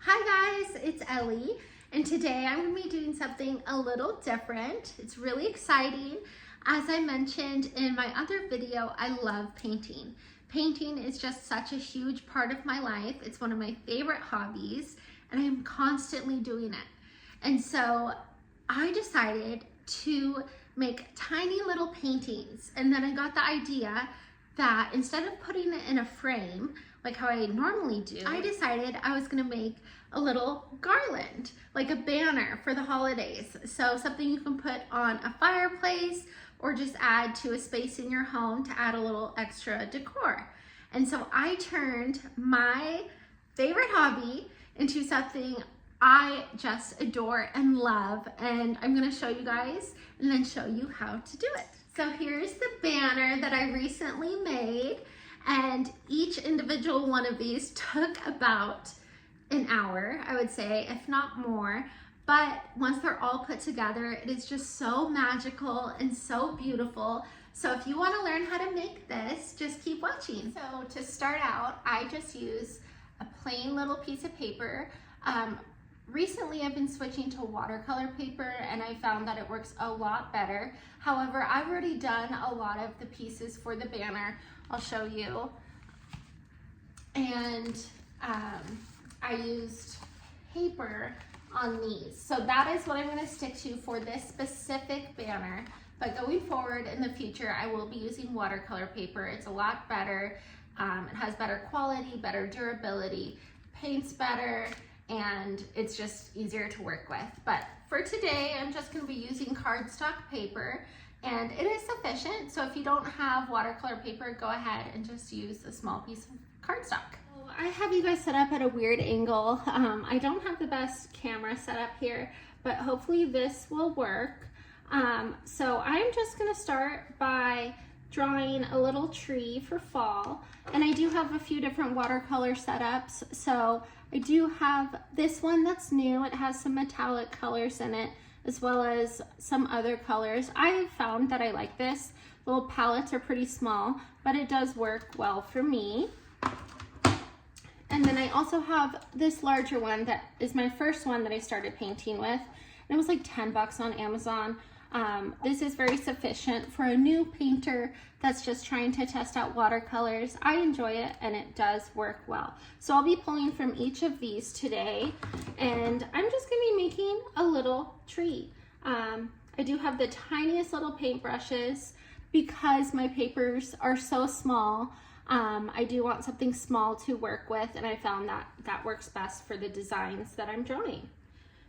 Hi guys, it's Ellie, and today I'm going to be doing something a little different. It's really exciting. As I mentioned in my other video, I love painting. Painting is just such a huge part of my life. It's one of my favorite hobbies, and I'm constantly doing it. And so I decided to make tiny little paintings, and then I got the idea that instead of putting it in a frame like how I normally do, I decided I was gonna make a little garland, like a banner for the holidays. So something you can put on a fireplace or just add to a space in your home to add a little extra decor. And so I turned my favorite hobby into something I just adore and love, and I'm gonna show you guys and then show you how to do it. So here's the banner that I recently made, and each individual one of these took about an hour, I would say, if not more. But once they're all put together, it is just so magical and so beautiful. So if you want to learn how to make this, just keep watching. So to start out, I just use a plain little piece of paper. Recently, I've been switching to watercolor paper, and I found that it works a lot better. However, I've already done a lot of the pieces for the banner. I'll show you. And I used paper on these. So that is what I'm going to stick to for this specific banner. But going forward in the future, I will be using watercolor paper. It's a lot better. It has better quality, better durability, paints better, and it's just easier to work with. But for today, I'm just going to be using cardstock paper, and it is sufficient. So if you don't have watercolor paper, go ahead and just use a small piece of cardstock. I have you guys set up at a weird angle. I don't have the best camera set up here, but hopefully this will work. So I'm just gonna start by drawing a little tree for fall, and I do have a few different watercolor setups. So I do have this one that's new. It has some metallic colors in it, as well as some other colors. I have found that I like this. The little palettes are pretty small, but it does work well for me. And then I also have this larger one that is my first one that I started painting with. And it was like 10 bucks on Amazon. This is very sufficient for a new painter that's just trying to test out watercolors. I enjoy it, and it does work well. So I'll be pulling from each of these today, and I'm just gonna be making a little tree. I do have the tiniest little paintbrushes because my papers are so small. I do want something small to work with, and I found that that works best for the designs that I'm drawing.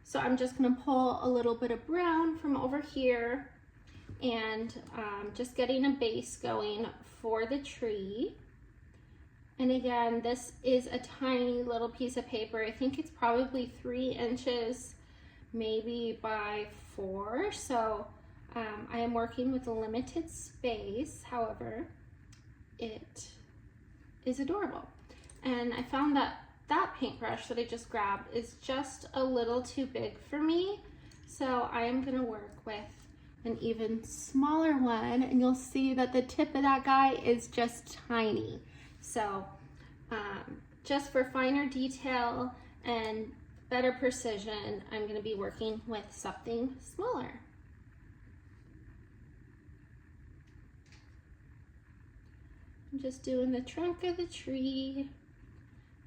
So I'm just gonna pull a little bit of brown from over here, and just getting a base going for the tree. And again, this is a tiny little piece of paper. I think it's probably 3 inches, maybe by 4. So I am working with a limited space. However, it is adorable. And I found that that paintbrush that I just grabbed is just a little too big for me. So I am gonna work with an even smaller one, and you'll see that the tip of that guy is just tiny. So just for finer detail and better precision, I'm gonna be working with something smaller. I'm just doing the trunk of the tree,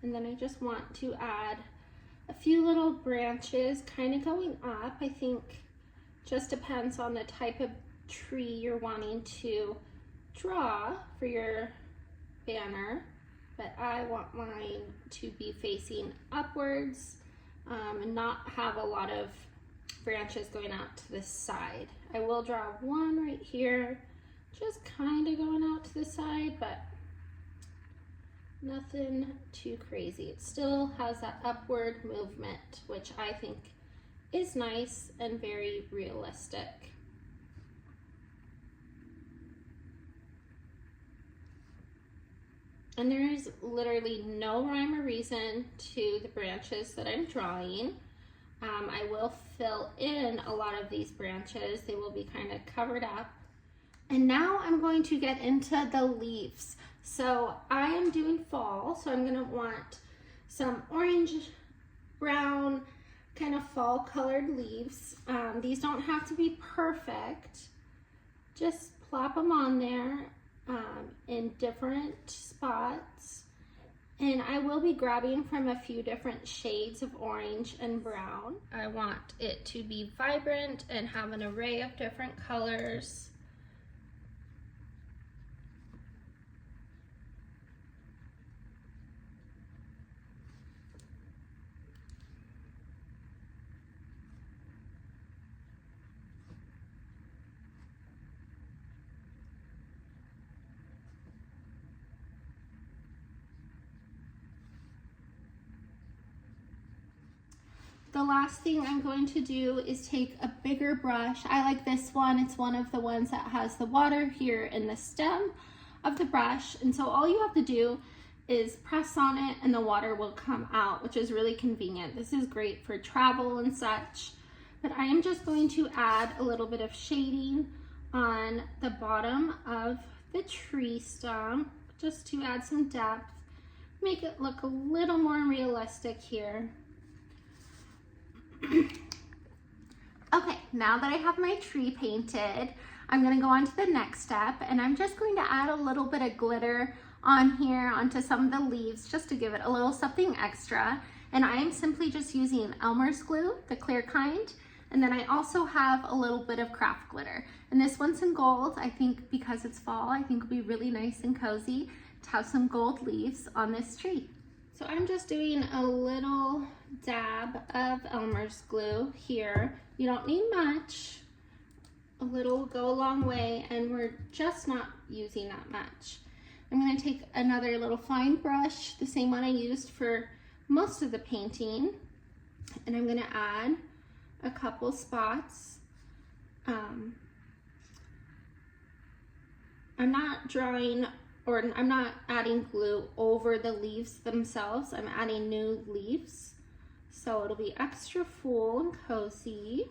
and then I just want to add a few little branches kind of going up. I think just depends on the type of tree you're wanting to draw for your banner, but I want mine to be facing upwards and not have a lot of branches going out to the side. I will draw one right here, just kind of going out to the side, but nothing too crazy. It still has that upward movement, which I think is nice and very realistic. And there is literally no rhyme or reason to the branches that I'm drawing. I will fill in a lot of these branches. They will be kind of covered up. And now I'm going to get into the leaves. So I am doing fall, so I'm gonna want some orange brown kind of fall colored leaves. These don't have to be perfect. Just plop them on there in different spots. And I will be grabbing from a few different shades of orange and brown. I want it to be vibrant and have an array of different colors. The last thing I'm going to do is take a bigger brush. I like this one. It's one of the ones that has the water here in the stem of the brush. And so all you have to do is press on it and the water will come out, which is really convenient. This is great for travel and such. But I am just going to add a little bit of shading on the bottom of the tree stump, just to add some depth, make it look a little more realistic here. Okay, now that I have my tree painted, I'm going to go on to the next step, and I'm just going to add a little bit of glitter on here onto some of the leaves just to give it a little something extra. And I am simply just using Elmer's glue, the clear kind, and then I also have a little bit of craft glitter. And this one's in gold. I think because it's fall, I think it'll be really nice and cozy to have some gold leaves on this tree. So I'm just doing a little dab of Elmer's glue here. You don't need much. A little will go a long way, and we're just not using that much. I'm going to take another little fine brush, the same one I used for most of the painting, and I'm going to add a couple spots. I'm not drawing, or I'm not adding glue over the leaves themselves. I'm adding new leaves, so it'll be extra full and cozy.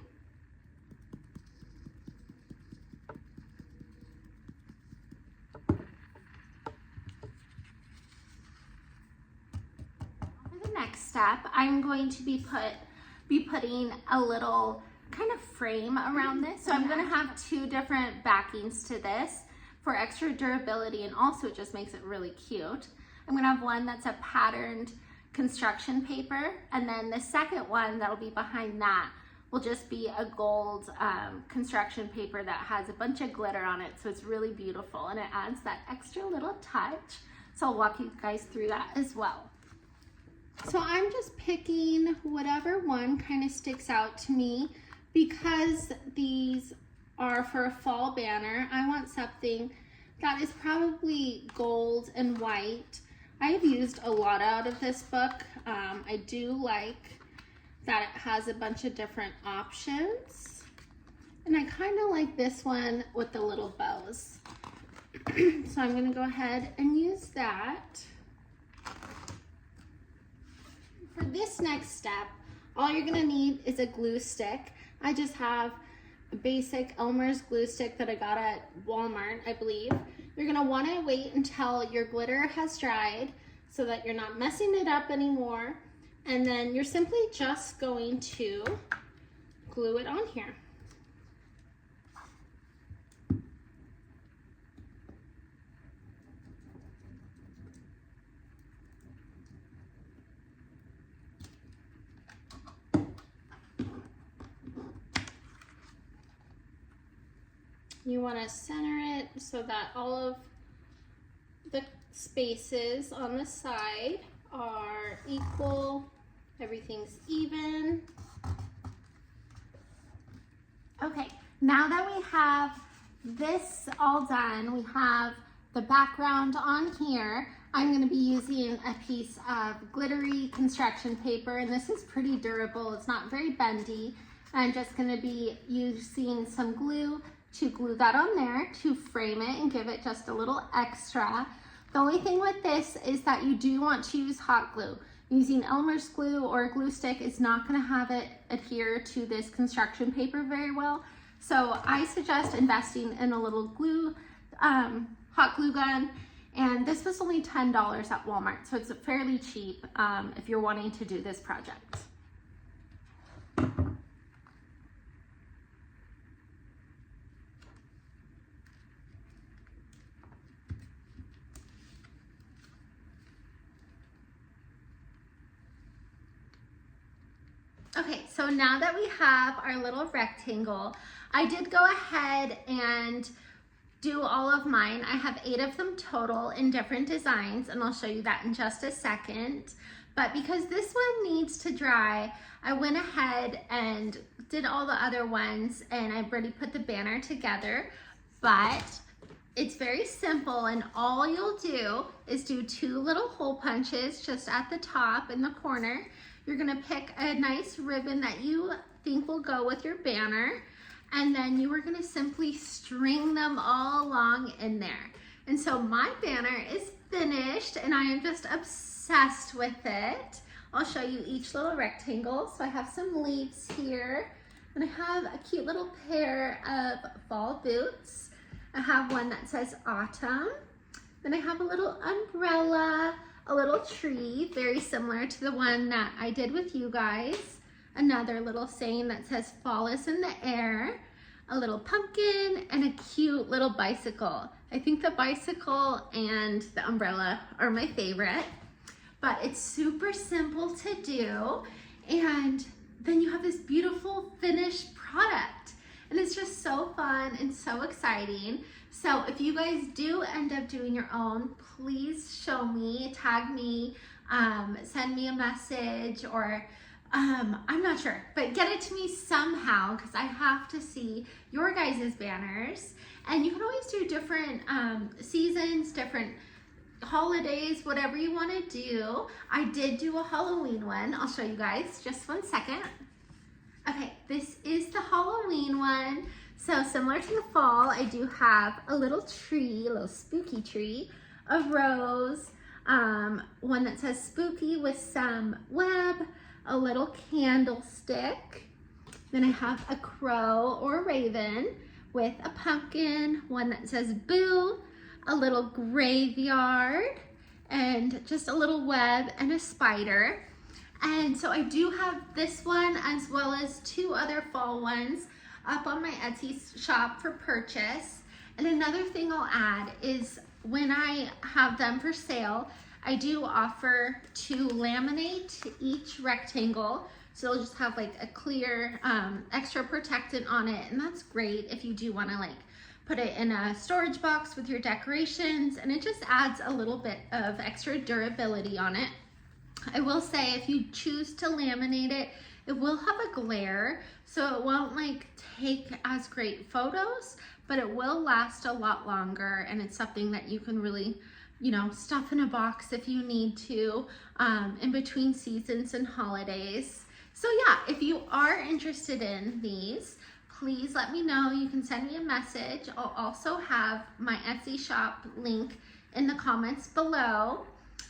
For the next step, I'm going to be putting a little kind of frame around this. So I'm going to have two different backings to this for extra durability, and also it just makes it really cute. I'm going to have one that's a patterned construction paper, and then the second one that'll be behind that will just be a gold construction paper that has a bunch of glitter on it, so it's really beautiful and it adds that extra little touch. So I'll walk you guys through that as well. So I'm just picking whatever one kind of sticks out to me. Because these are for a fall banner, I want something that is probably gold and white. I have used a lot out of this book. I do like that it has a bunch of different options. And I kind of like this one with the little bows. So I'm going to go ahead and use that. For this next step, all you're going to need is a glue stick. I just have a basic Elmer's glue stick that I got at Walmart, I believe. You're going to want to wait until your glitter has dried so that you're not messing it up anymore. And then you're simply just going to glue it on here. You want to center it so that all of the spaces on the side are equal, everything's even. Okay, now that we have this all done, we have the background on here. I'm going to be using a piece of glittery construction paper, and this is pretty durable. It's not very bendy. I'm just going to be using some glue to glue that on there to frame it and give it just a little extra. The only thing with this is that you do want to use hot glue. Using Elmer's glue or a glue stick is not going to have it adhere to this construction paper very well. So I suggest investing in a little glue, hot glue gun. And this was only $10 at Walmart, so it's fairly cheap if you're wanting to do this project. Okay, so now that we have our little rectangle, I did go ahead and do all of mine. I have 8 of them total in different designs, and I'll show you that in just a second. But because this one needs to dry, I went ahead and did all the other ones, and I've already put the banner together. But it's very simple, and all you'll do is do 2 little hole punches just at the top in the corner. You're gonna pick a nice ribbon that you think will go with your banner, and then you are gonna simply string them all along in there. And so my banner is finished, and I am just obsessed with it. I'll show you each little rectangle. So I have some leaves here, and I have a cute little pair of fall boots. I have one that says autumn. Then I have a little umbrella, a little tree, very similar to the one that I did with you guys. Another little saying that says fall is in the air, a little pumpkin, and a cute little bicycle. I think the bicycle and the umbrella are my favorite, but it's super simple to do. And then you have this beautiful finished product. And it's just so fun and so exciting. So if you guys do end up doing your own, please show me, tag me, send me a message, or I'm not sure, but get it to me somehow, because I have to see your guys' banners. And you can always do different seasons, different holidays, whatever you want to do. I did do a Halloween one. I'll show you guys, just one second. Okay, this is the Halloween one. So similar to the fall, I do have a little tree, a little spooky tree, a rose, one that says spooky with some web, a little candlestick. Then I have a crow or a raven with a pumpkin, one that says boo, a little graveyard, and just a little web and a spider. And so I do have this one as well as 2 other fall ones up on my Etsy shop for purchase. And another thing I'll add is when I have them for sale, I do offer to laminate each rectangle. So it'll just have like a clear extra protectant on it. And that's great if you do want to like put it in a storage box with your decorations, and it just adds a little bit of extra durability on it. I will say if you choose to laminate it, it will have a glare, so it won't like take as great photos, but it will last a lot longer, and it's something that you can really, you know, stuff in a box if you need to in between seasons and holidays. So yeah, if you are interested in these, please let me know. You can send me a message. I'll also have my Etsy shop link in the comments below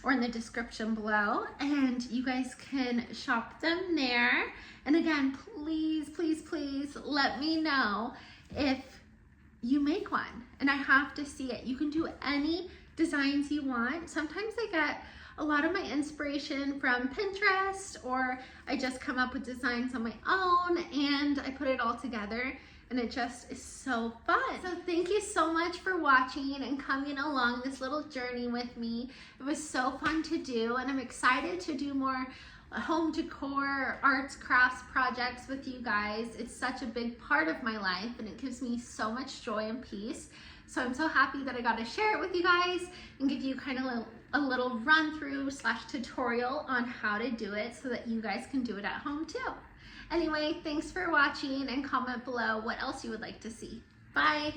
or in the description below, and you guys can shop them there. And again, please, please, please let me know if you make one, and I have to see it. You can do any designs you want. Sometimes I get a lot of my inspiration from Pinterest, or I just come up with designs on my own and I put it all together, and it just is so fun. So thank you so much for watching and coming along this little journey with me. It was so fun to do, and I'm excited to do more home decor, arts, crafts projects with you guys. It's such a big part of my life, and it gives me so much joy and peace. So I'm so happy that I got to share it with you guys and give you kind of a little run through / tutorial on how to do it so that you guys can do it at home too. Anyway, thanks for watching, and comment below what else you would like to see. Bye.